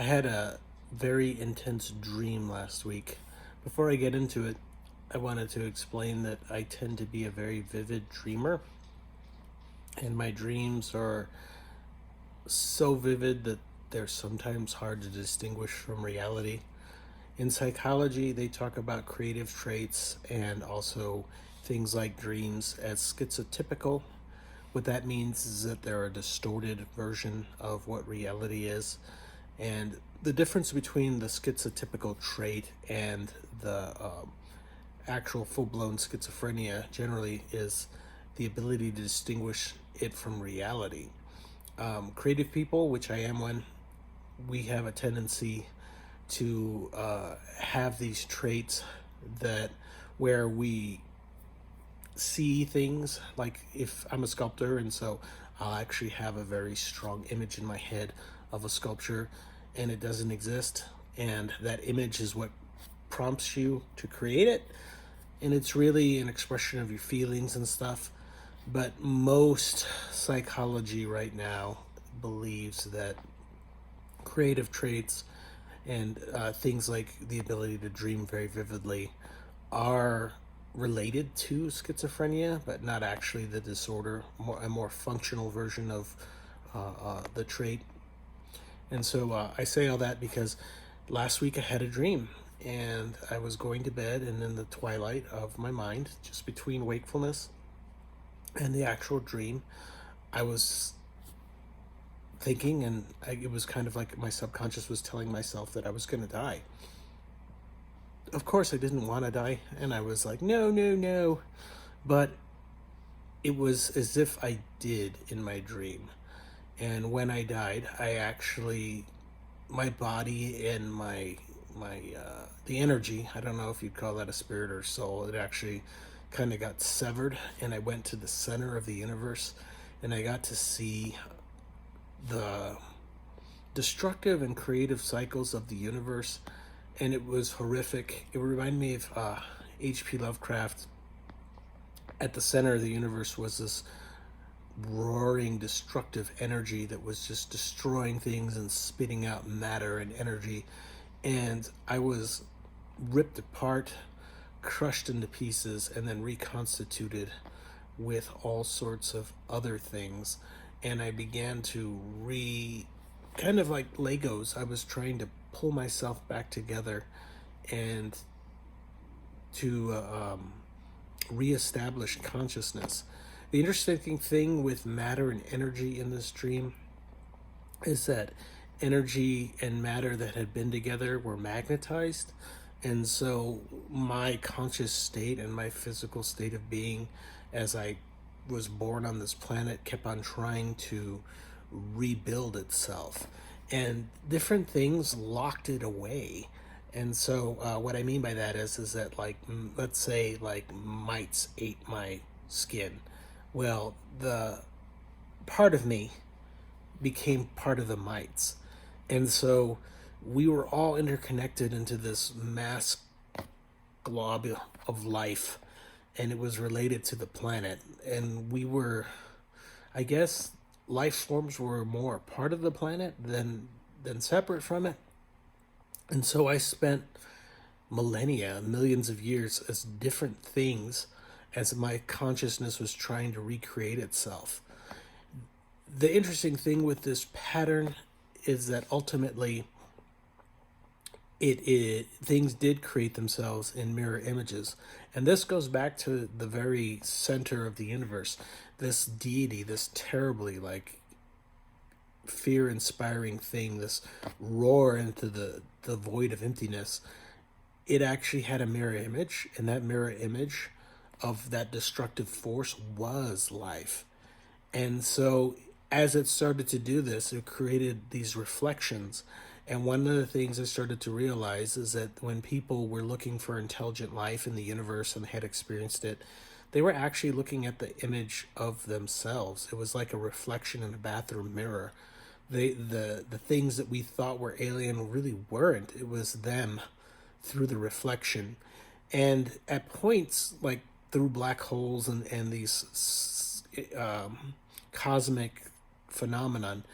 I had a very intense dream last week. Before I get into it, I wanted to explain that I tend to be a very vivid dreamer, and my dreams are so vivid that they're sometimes hard to distinguish from reality. In psychology, they talk about creative traits and also things like dreams as schizotypical. What that means is that they're a distorted version of what reality is. And the difference between the schizotypical trait and the actual full blown schizophrenia generally is the ability to distinguish it from reality. Creative people, which I am one, we have a tendency to have these traits that where we see things like if I'm a sculptor, and so I'll actually have a very strong image in my head of a sculpture and it doesn't exist, and that image is what prompts you to create it, and it's really an expression of your feelings and stuff. But most psychology right now believes that creative traits and things like the ability to dream very vividly are related to schizophrenia, but not actually the disorder, a more functional version of the trait. And so I say all that because last week I had a dream, and I was going to bed, and in the twilight of my mind, just between wakefulness and the actual dream, I was thinking, and it was kind of like my subconscious was telling myself that I was going to die. Of course, I didn't want to die, and I was like, no, no, no. But it was as if I did in my dream. And when I died, I actually, my body and my the energy, I don't know if you'd call that a spirit or soul, it actually kind of got severed, and I went to the center of the universe, and I got to see the destructive and creative cycles of the universe, and it was horrific. It reminded me of H.P. Lovecraft. At the center of the universe was this roaring, destructive energy that was just destroying things and spitting out matter and energy. And I was ripped apart, crushed into pieces, and then reconstituted with all sorts of other things. And I began to kind of like Legos, I was trying to pull myself back together and to reestablish consciousness. The interesting thing with matter and energy in this dream is that energy and matter that had been together were magnetized. And so my conscious state and my physical state of being as I was born on this planet kept on trying to rebuild itself. And different things locked it away. And so what I mean by that is that, like, let's say like mites ate my skin. Well, the part of me became part of the mites. And so we were all interconnected into this mass glob of life, and it was related to the planet. And we were, I guess, life forms were more part of the planet than separate from it. And so I spent millennia, millions of years as different things as my consciousness was trying to recreate itself. The interesting thing with this pattern is that ultimately it things did create themselves in mirror images, and this goes back to the very center of the universe, this deity, this terribly like fear inspiring thing, this roar into the void of emptiness. It actually had a mirror image, and that mirror image of that destructive force was life. And so as it started to do this, it created these reflections. And one of the things I started to realize is that when people were looking for intelligent life in the universe and had experienced it, they were actually looking at the image of themselves. It was like a reflection in a bathroom mirror. The things that we thought were alien really weren't. It was them through the reflection. And at points, like through black holes and these cosmic phenomenon,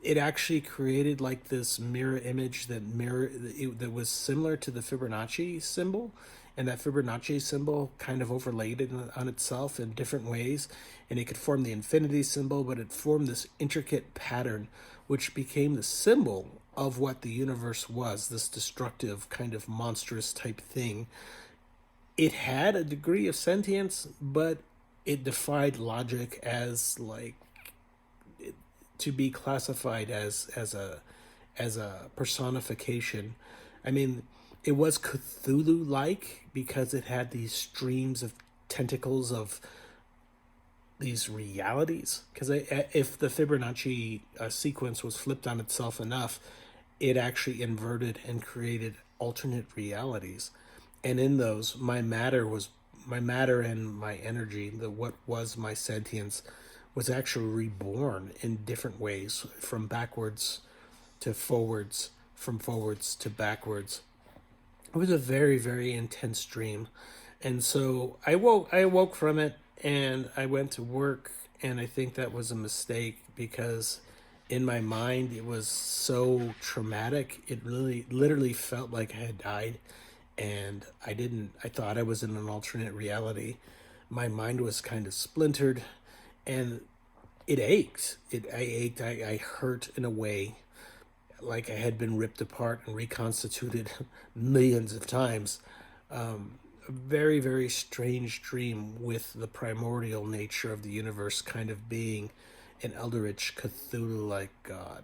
it actually created like this mirror image that was similar to the Fibonacci symbol, and that Fibonacci symbol kind of overlaid it on itself in different ways, and it could form the infinity symbol, but it formed this intricate pattern which became the symbol of what the universe was, this destructive kind of monstrous type thing. It had a degree of sentience, but it defied logic as like to be classified as a personification. I mean, it was Cthulhu-like because it had these streams of tentacles of these realities. Because if the Fibonacci sequence was flipped on itself enough, it actually inverted and created alternate realities. And in those, my matter and my energy, the what was my sentience, was actually reborn in different ways, from backwards to forwards, from forwards to backwards. It was a very, very intense dream. And so I woke from it and I went to work, and I think that was a mistake because in my mind it was so traumatic. It really literally felt like I had died, and I thought I was in an alternate reality. My mind was kind of splintered, and it ached. I ached. I hurt in a way like I had been ripped apart and reconstituted millions of times. A very, very strange dream with the primordial nature of the universe kind of being an elderich Cthulhu-like god.